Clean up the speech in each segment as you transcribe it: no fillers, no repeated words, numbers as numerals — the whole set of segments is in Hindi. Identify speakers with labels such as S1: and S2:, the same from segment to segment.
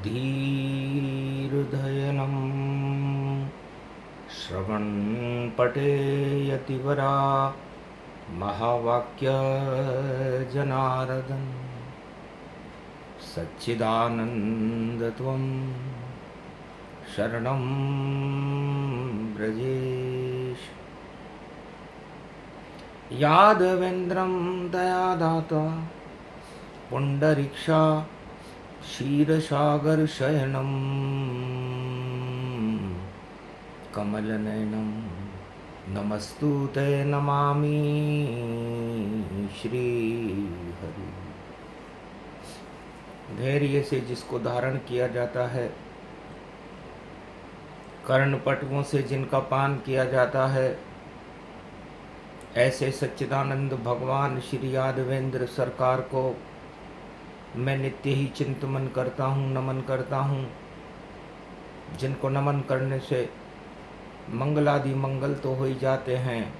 S1: धीर्धयनं श्रवणपठेयतिवरा महावाक्यजनार्दन सच्चिदानन्दत्वं शरणं व्रजेश। यादवेन्द्रं दयादाता पुण्डरीक्षा क्षीरसागरशयनं कमलनयनं नमस्तुते नमामि श्रीहरि। धैर्य से जिसको धारण किया जाता है, कर्णपटुओं से जिनका पान किया जाता है, ऐसे सच्चिदानंद भगवान श्री यादवेंद्र सरकार को मैं नित्य ही चिंतन करता हूँ, नमन करता हूँ। जिनको नमन करने से मंगलादि मंगल तो हो ही जाते हैं,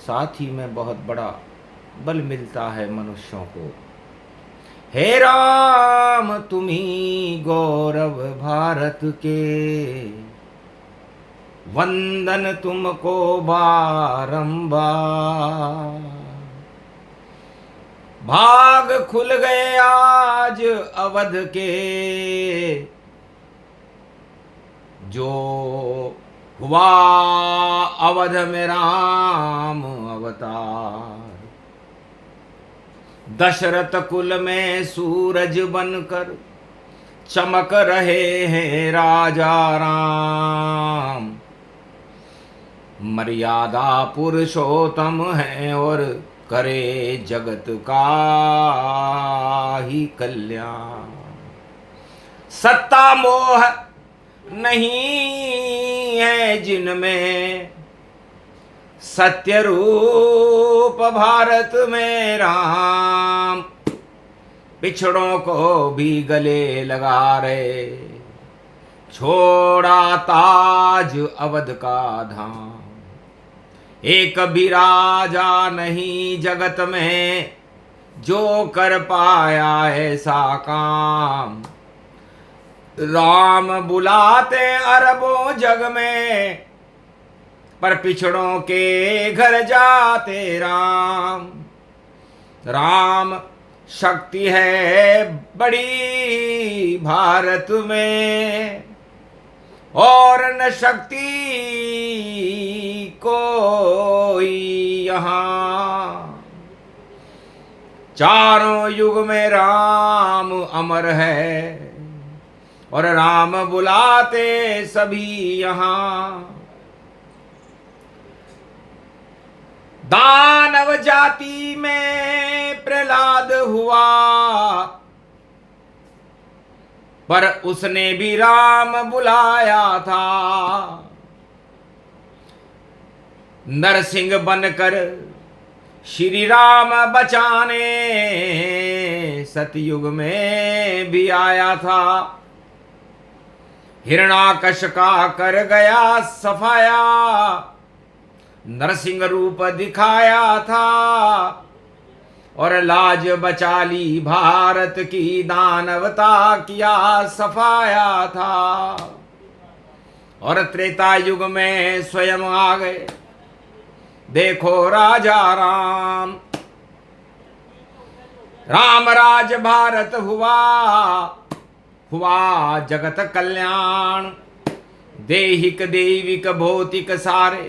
S1: साथ ही में बहुत बड़ा बल मिलता है मनुष्यों को। हे राम तुम्ही गौरव भारत के, वंदन तुमको बारंबार। भाग खुल गए आज अवध के, जो हुआ अवध में राम अवतार। दशरथ कुल में सूरज बनकर चमक रहे हैं राजा राम। मर्यादा पुरुषोत्तम है और करे जगत का ही कल्याण। सत्ता मोह नहीं है जिनमें, सत्य रूप भारत में राम। पिछड़ों को भी गले लगा रहे, छोड़ा ताज अवध का धाम। एक भी राजा नहीं जगत में जो कर पाया ऐसा काम। राम बुलाते अरबों जग में, पर पिछड़ों के घर जाते राम। राम शक्ति है बड़ी भारत में, और न शक्ति कोई यहाँ। चारों युग में राम अमर है, और राम बुलाते सभी यहाँ। दानव जाति में प्रहलाद हुआ, पर उसने भी राम बुलाया था। नरसिंह बनकर श्री राम बचाने सतयुग में भी आया था। हिरणाकश का कर गया सफाया, नरसिंह रूप दिखाया था। और लाज बचा ली भारत की, दानवता किया सफाया था। और त्रेता युग में स्वयं आ गए, देखो राजा राम। राम राज भारत हुआ, हुआ जगत कल्याण। देहिक दैविक भौतिक सारे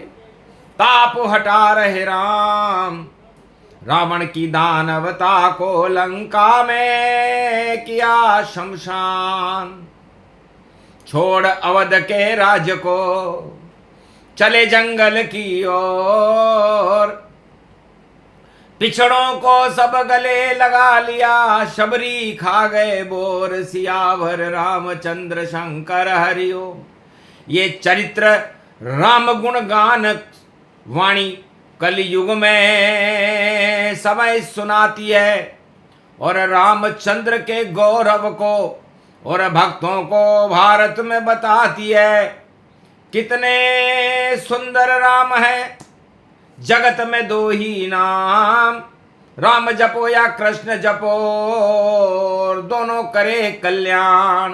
S1: ताप हटा रहे राम। रावण की दानवता को लंका में किया शमशान। छोड़ अवध के राज्य को चले जंगल की ओर। पिछड़ों को सब गले लगा लिया, शबरी खा गए बोर। सियावर रामचंद्र शंकर हरिओम। ये चरित्र राम गुण गान वाणी कलयुग में समय सुनाती है, और रामचंद्र के गौरव को और भक्तों को भारत में बताती है। कितने सुंदर राम है, जगत में दो ही नाम, राम जपो या कृष्ण जपो, दोनों करे कल्याण।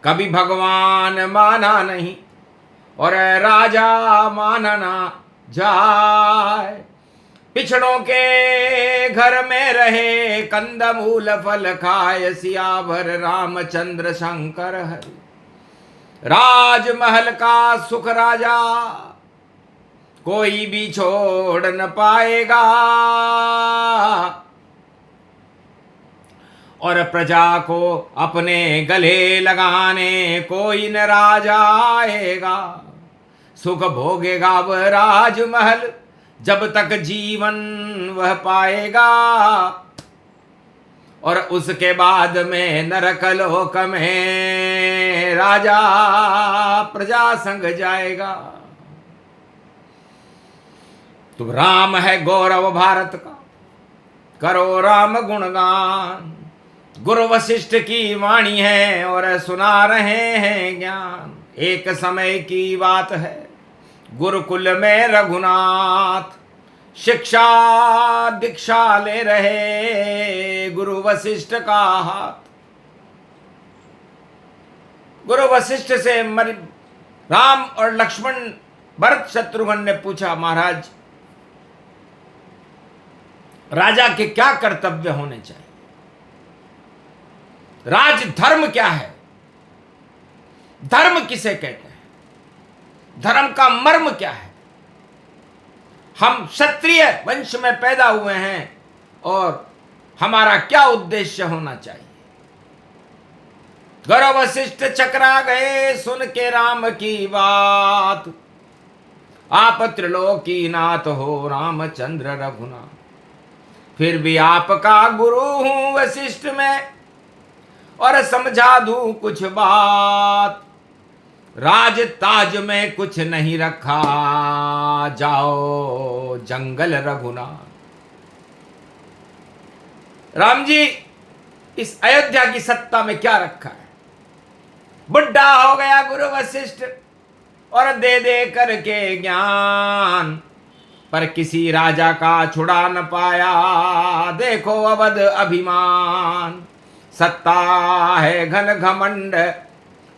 S1: कभी भगवान माना नहीं और राजा माना ना जाए। पिछड़ों के घर में रहे कंदमूल फल खाए, सियावर रामचंद्र शंकर हरि। राजमहल का सुख राजा कोई भी छोड़ न पाएगा, और प्रजा को अपने गले लगाने कोई न राजा आएगा। सुख भोगेगा वह राजमहल जब तक जीवन वह पाएगा, और उसके बाद में नरकलोक में राजा प्रजा संग जाएगा। तुम राम है गौरव भारत का, करो राम गुणगान। गुरु वशिष्ठ की वाणी है और सुना रहे हैं ज्ञान। एक समय की बात है, गुरुकुल में रघुनाथ शिक्षा दीक्षा ले रहे गुरु वशिष्ठ का हाथ। गुरु वशिष्ठ से राम और लक्ष्मण भरत शत्रुघ्न ने पूछा, महाराज राजा के क्या कर्तव्य होने चाहिए, राज धर्म क्या है, धर्म किसे कहते हैं, धर्म का मर्म क्या है। हम क्षत्रिय वंश में पैदा हुए हैं और हमारा क्या उद्देश्य होना चाहिए। गुरु वशिष्ठ चकरा गए सुन के राम की बात। आप त्रिलोकीनाथ हो रामचंद्र रघुनाथ, फिर भी आपका गुरु हूं वशिष्ठ में और समझा दूं कुछ बात। राज ताज में कुछ नहीं रखा, जाओ जंगल रघुनाथ। राम जी, इस अयोध्या की सत्ता में क्या रखा है। बुढ़ा हो गया गुरु वशिष्ठ और दे दे करके ज्ञान, पर किसी राजा का छुड़ा न पाया। देखो अवध अभिमान, सत्ता है घन घमंड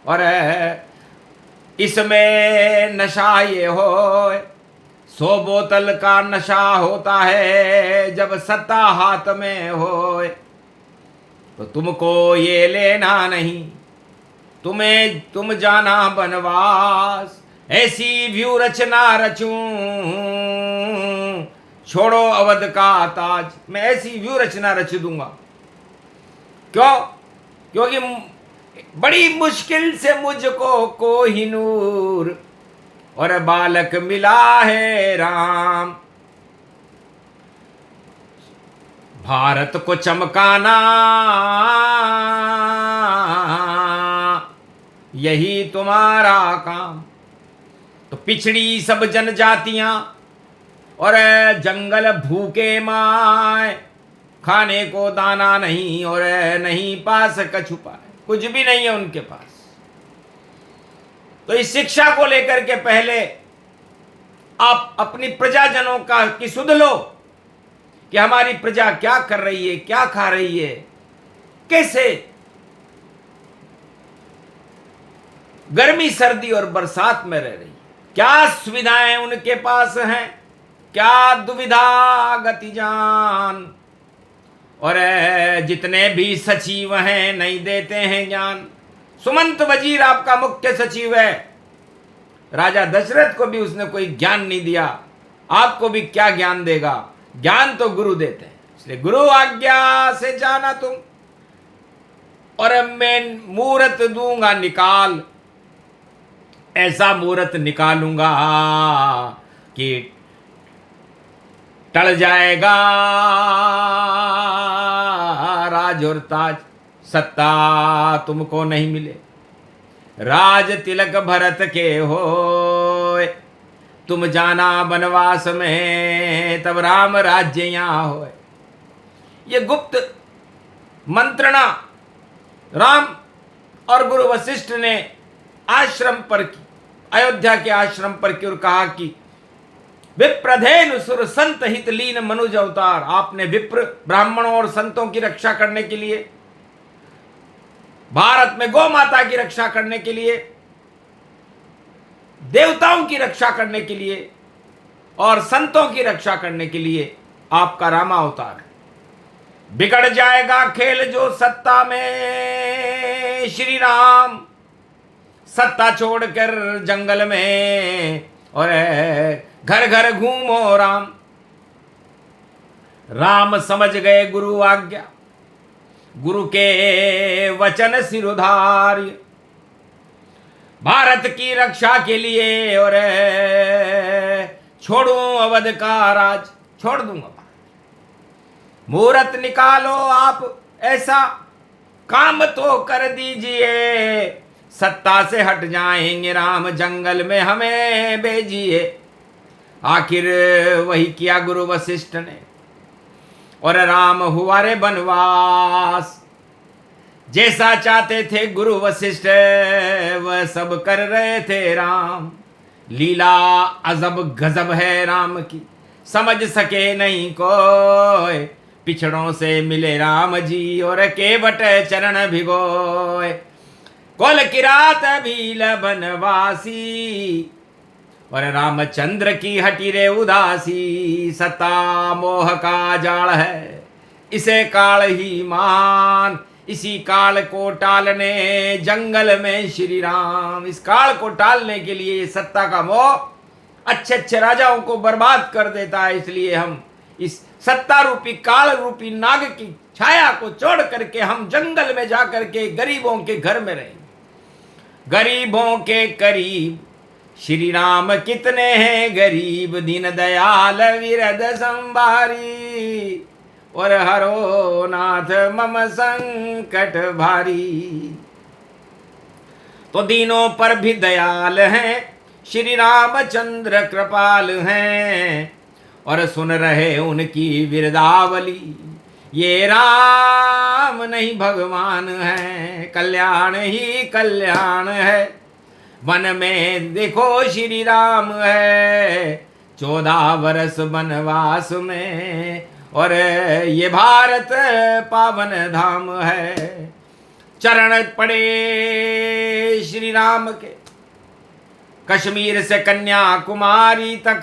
S1: और इसमें नशा ये हो। 100 बोतल का नशा होता है जब सत्ता हाथ में हो। तो तुमको ये लेना नहीं, तुम जाना बनवास। ऐसी व्यू रचना रचूं, छोड़ो अवध का ताज। मैं ऐसी व्यू रचना रच दूंगा। क्यों? क्योंकि बड़ी मुश्किल से मुझको कोहिनूर और बालक मिला है राम। भारत को चमकाना यही तुम्हारा काम। तो पिछड़ी सब जनजातियां और जंगल भूखे माए, खाने को दाना नहीं और नहीं पास कछुपा, कुछ भी नहीं है उनके पास। तो इस शिक्षा को लेकर के पहले आप अपनी प्रजाजनों का की सुध लो कि हमारी प्रजा क्या कर रही है, क्या खा रही है, कैसे गर्मी सर्दी और बरसात में रह रही है, क्या सुविधाएं उनके पास हैं, क्या दुविधा गति जान। और जितने भी सचिव हैं नहीं देते हैं ज्ञान। सुमंत वजीर आपका मुख्य सचिव है, राजा दशरथ को भी उसने कोई ज्ञान नहीं दिया, आपको भी क्या ज्ञान देगा। ज्ञान तो गुरु देते हैं। इसलिए गुरु आज्ञा से जाना तुम, और मैं मूरत दूंगा निकाल। ऐसा मूरत निकालूंगा कि टल जाएगा राज और ताज, सत्ता तुमको नहीं मिले। राज तिलक भरत के हो, तुम जाना वनवास में, तब राम राज्य यहां हो। ये गुप्त मंत्रणा राम और गुरु वशिष्ठ ने आश्रम पर की, अयोध्या के आश्रम पर की, और कहा कि विप्रधेनु सुर संत हित लीन मनुज अवतार। आपने विप्र ब्राह्मणों और संतों की रक्षा करने के लिए भारत में गौ माता की रक्षा करने के लिए, देवताओं की रक्षा करने के लिए और संतों की रक्षा करने के लिए आपका रामावतार है। बिगड़ जाएगा खेल जो सत्ता में, श्री राम सत्ता छोड़कर जंगल में और घर घर घूमो राम। राम समझ गए गुरु आज्ञा, गुरु के वचन सिरुधार्य, भारत की रक्षा के लिए और छोड़ूं अवध का राज, छोड़ दूंगा। मुहूर्त निकालो आप ऐसा, काम तो कर दीजिए, सत्ता से हट जाएंगे राम, जंगल में हमें भेजिए। आखिर वही किया गुरु वशिष्ठ ने और राम हुआ रे बनवास। जैसा चाहते थे गुरु वशिष्ठ वह सब कर रहे थे राम। लीला अजब गजब है राम की, समझ सके नहीं कोई। पिछड़ों से मिले राम जी और केवट चरण भिगोए। कोल किरात भील बनवासी और रामचंद्र की हटी रे उदासी। सता मोह का जाल है इसे काल ही मान, इसी काल को टालने जंगल में श्री राम। इस काल को टालने के लिए सत्ता का मोह अच्छे अच्छे राजाओं को बर्बाद कर देता है। इसलिए हम इस सत्ता रूपी काल रूपी नाग की छाया को छोड़ करके हम जंगल में जाकर के गरीबों के घर में रहेंगे। गरीबों के करीब श्री राम कितने हैं गरीब, दीन दयाल विरद संभारी और हरो नाथ मम संकट भारी। तो दीनों पर भी दयाल हैं श्री रामचंद्र, कृपाल हैं और सुन रहे उनकी विरदावली। ये राम नहीं भगवान है, कल्याण ही कल्याण है। वन में देखो श्री राम है, 14 वर्ष वनवास में और ये भारत पावन धाम है। चरण पड़े श्री राम के कश्मीर से कन्याकुमारी तक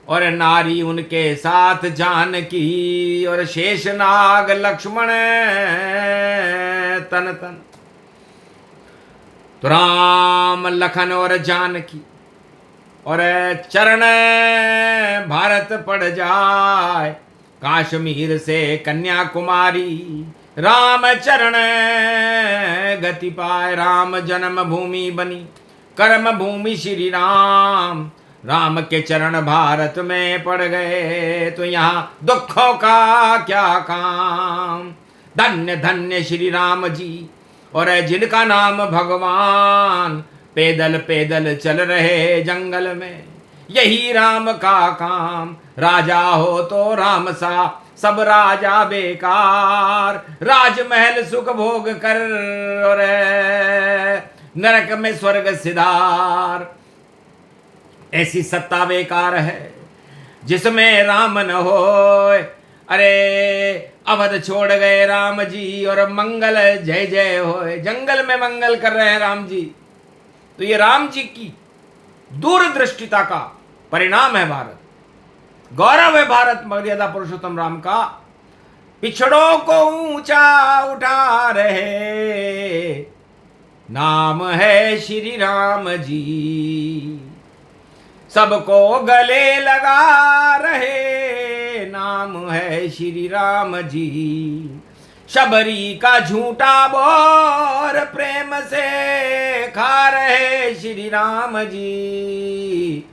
S1: और नारी उनके साथ जानकी और शेषनाग लक्ष्मण तन तन। तो राम लखन और जानकी और चरण भारत पड़ जाए, काश्मीर से कन्याकुमारी राम चरण गति पाए। राम जन्म भूमि बनी कर्म भूमि श्री राम, राम के चरण भारत में पड़ गए तो यहाँ दुखों का क्या काम। धन्य धन्य श्री राम जी और जिनका नाम भगवान, पैदल पैदल चल रहे जंगल में, यही राम का काम। राजा हो तो राम सा, सब राजा बेकार। राजमहल सुख भोग कर और नरक में स्वर्ग सिधार। ऐसी सत्ता बेकार है जिसमें राम न हो। अरे अवध छोड़ गए राम जी और मंगल जय जय होए। जंगल में मंगल कर रहे हैं राम जी। तो ये राम जी की दूरदृष्टिता का परिणाम है भारत। गौरव है भारत मर्यादा पुरुषोत्तम राम का। पिछड़ों को ऊंचा उठा रहे, नाम है श्री राम जी। सबको गले लगा रहे, नाम है श्री राम जी। शबरी का झूठा बोर प्रेम से खा रहे श्री राम जी।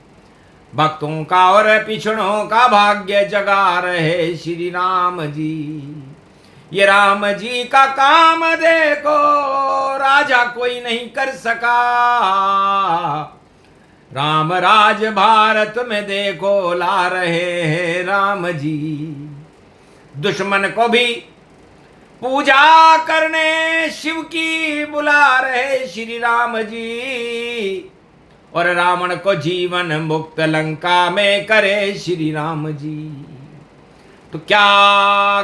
S1: भक्तों का और पिछड़ों का भाग्य जगा रहे श्री राम जी। ये राम जी का काम देखो, राजा कोई नहीं कर सका। राम राज भारत में देखो ला रहे हैं राम जी। दुश्मन को भी पूजा करने शिव की बुला रहे श्री राम जी। और रावण को जीवन मुक्त लंका में करे श्री राम जी। तो क्या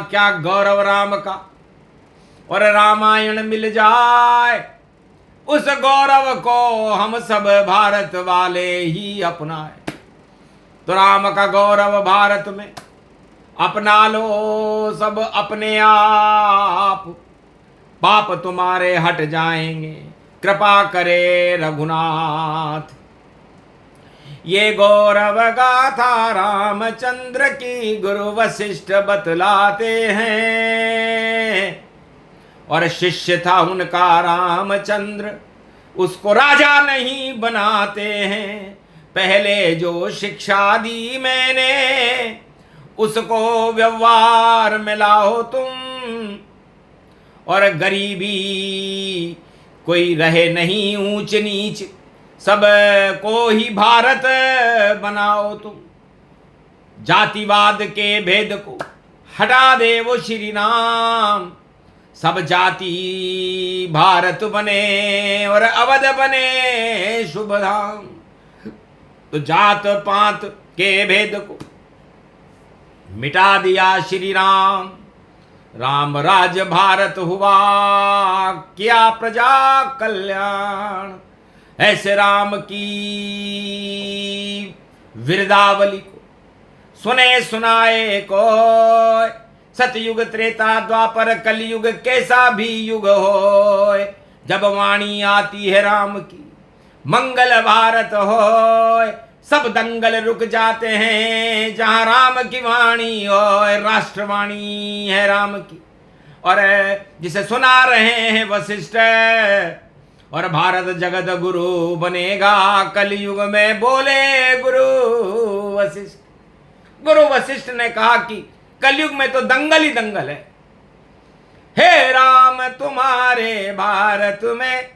S1: क्या गौरव राम का और रामायण मिल जाए, उस गौरव को हम सब भारत वाले ही अपनाए। तो राम का गौरव भारत में अपना लो सब अपने आप, पाप तुम्हारे हट जाएंगे, कृपा करे रघुनाथ। ये गौरव गाथा रामचंद्र की गुरु वशिष्ठ बतलाते हैं। और शिष्य था उनका रामचंद्र, उसको राजा नहीं बनाते हैं। पहले जो शिक्षा दी मैंने, उसको व्यवहार में लाओ तुम। और गरीबी कोई रहे नहीं ऊंच नीच, सब को ही भारत बनाओ तुम। जातिवाद के भेद को हटा दे वो श्री राम, सब जाति भारत बने और अवध बने शुभ धाम। तो जात पात के भेद को मिटा दिया श्री राम, राम राज भारत हुआ किया प्रजा कल्याण। ऐसे राम की विरदावली को सुने सुनाए कोई, सतयुग त्रेता द्वापर कलयुग कैसा भी युग हो, जब वाणी आती है राम की मंगल भारत हो। सब दंगल रुक जाते हैं जहां राम की वाणी हो, राष्ट्रवाणी है राम की। और जिसे सुना रहे हैं वशिष्ठ, और भारत जगत गुरु बनेगा कलयुग में, बोले गुरु वशिष्ठ। गुरु वशिष्ठ ने कहा कि कलयुग में तो दंगल ही दंगल है। हे राम तुम्हारे भारत में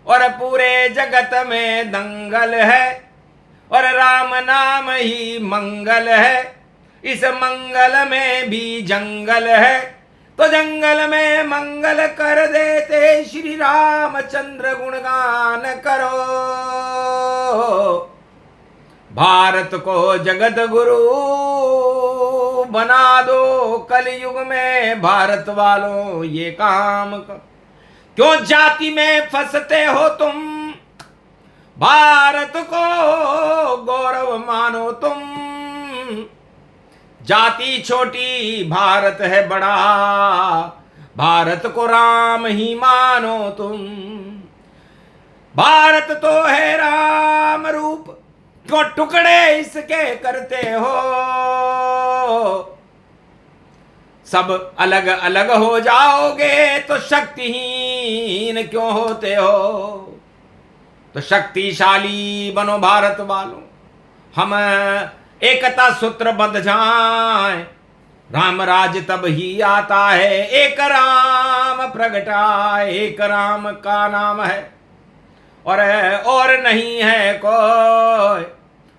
S1: और पूरे जगत में दंगल है, और राम नाम ही मंगल है। इस मंगल में भी जंगल है, तो जंगल में मंगल कर देते श्री रामचंद्र गुणगान करो। भारत को जगत गुरु बना दो कलयुग में, भारत वालों ये काम कर। क्यों जाति में फंसते हो तुम, भारत को गौरव मानो तुम। जाति छोटी भारत है बड़ा, भारत को राम ही मानो तुम। भारत तो है राम रूप, क्यों टुकड़े इसके करते हो। सब अलग अलग हो जाओगे तो शक्तिहीन क्यों होते हो। तो शक्तिशाली बनो भारत वालों, हम एकता सूत्र बंध जाए। राम राज तब ही आता है, एक राम प्रगटा, एक राम का नाम है और नहीं है कोई।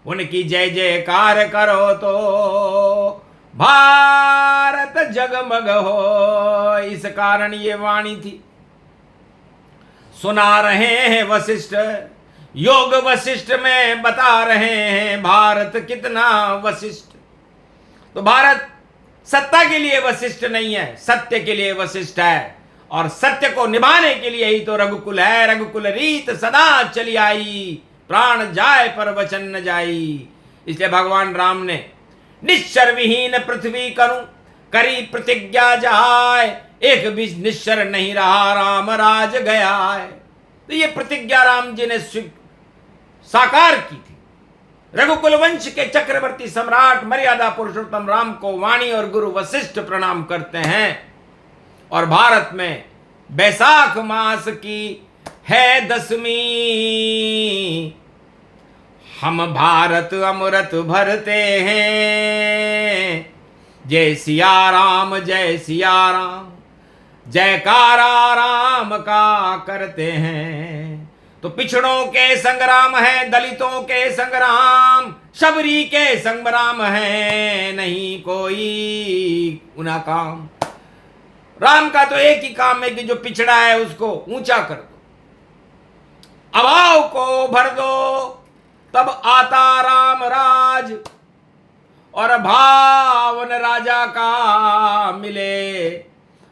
S1: उनकी जय जयकार करो तो भारत जगमग हो। इस कारण ये वाणी थी। सुना रहे हैं वशिष्ठ, योग वशिष्ठ में बता रहे हैं भारत कितना वशिष्ठ। तो भारत सत्ता के लिए वशिष्ठ नहीं है, सत्य के लिए वशिष्ठ है। और सत्य को निभाने के लिए ही तो रघुकुल है। रघुकुल रीत सदा चली आई, प्राण जाए पर वचन न जाई। इसलिए भगवान राम ने निश्चर विहीन पृथ्वी करूं, करी प्रतिज्ञा जाए। एक भी निश्चर नहीं रहा, राम राज गया है। तो ये प्रतिज्ञा राम जी ने साकार की थी। रघुकुल वंश के चक्रवर्ती सम्राट मर्यादा पुरुषोत्तम राम को वाणी और गुरु वशिष्ठ प्रणाम करते हैं। और भारत में बैसाख मास की है 10वीं, हम भारत अमृत भरते हैं। जय सिया राम जय सिया राम, जयकारा राम का करते हैं। तो पिछड़ों के संग्राम है, दलितों के संग्राम, शबरी के संग्राम है, नहीं कोई उना काम। राम का तो एक ही काम है कि जो पिछड़ा है उसको ऊंचा कर दो, अभाव को भर दो, तब आता राम राज। और भावन राजा का मिले,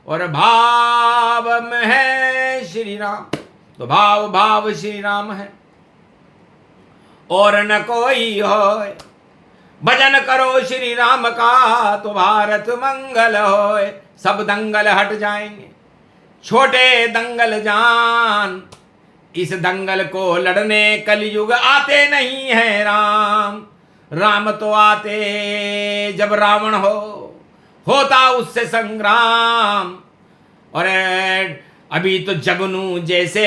S1: और भाव में है श्री राम। तो भाव भाव श्री राम है और न कोई होए। भजन करो श्री राम का तो भारत मंगल होए। सब दंगल हट जाएंगे, छोटे दंगल जान। इस दंगल को लड़ने कलयुग आते नहीं है राम। राम तो आते जब रावण होता उससे संग्राम। और अभी तो जगनू जैसे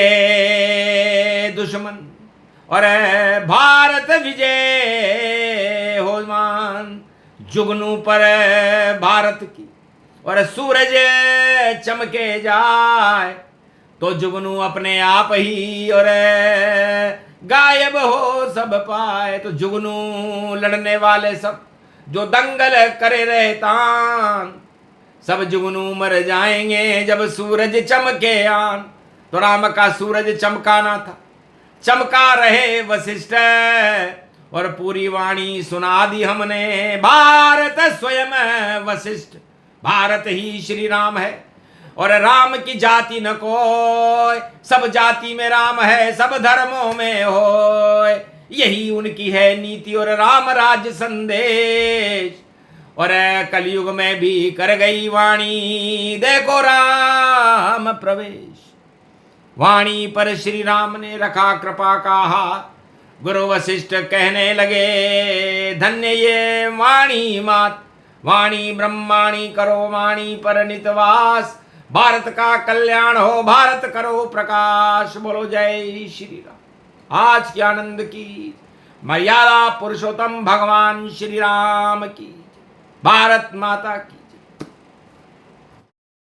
S1: दुश्मन और भारत विजय हो मान। जुगनू पर भारत की और सूरज चमके जाए तो जुगनू अपने आप ही और गायब हो सब पाए। तो जुगनू लड़ने वाले सब जो दंगल करे रहता, सब जुगनू मर जाएंगे जब सूरज चमके आन। तो राम का सूरज चमकाना था, चमका रहे वशिष्ठ और पूरी वाणी सुना दी हमने। भारत स्वयं वशिष्ठ, भारत ही श्री राम है और राम की जाति न कोई। सब जाति में राम है, सब धर्मों में होए। यही उनकी है नीति और राम राज्य संदेश। और कलयुग में भी कर गई वाणी, देखो राम प्रवेश। वाणी पर श्री राम ने रखा कृपा का हाथ। गुरु वशिष्ठ कहने लगे धन्य ये वाणी मात। वाणी ब्रह्माणी करो वाणी पर नितवास। भारत का कल्याण हो, भारत करो प्रकाश। बोलो जय श्री राम। आज की आनंद की मर्यादा पुरुषोत्तम भगवान श्री राम की। भारत माता की।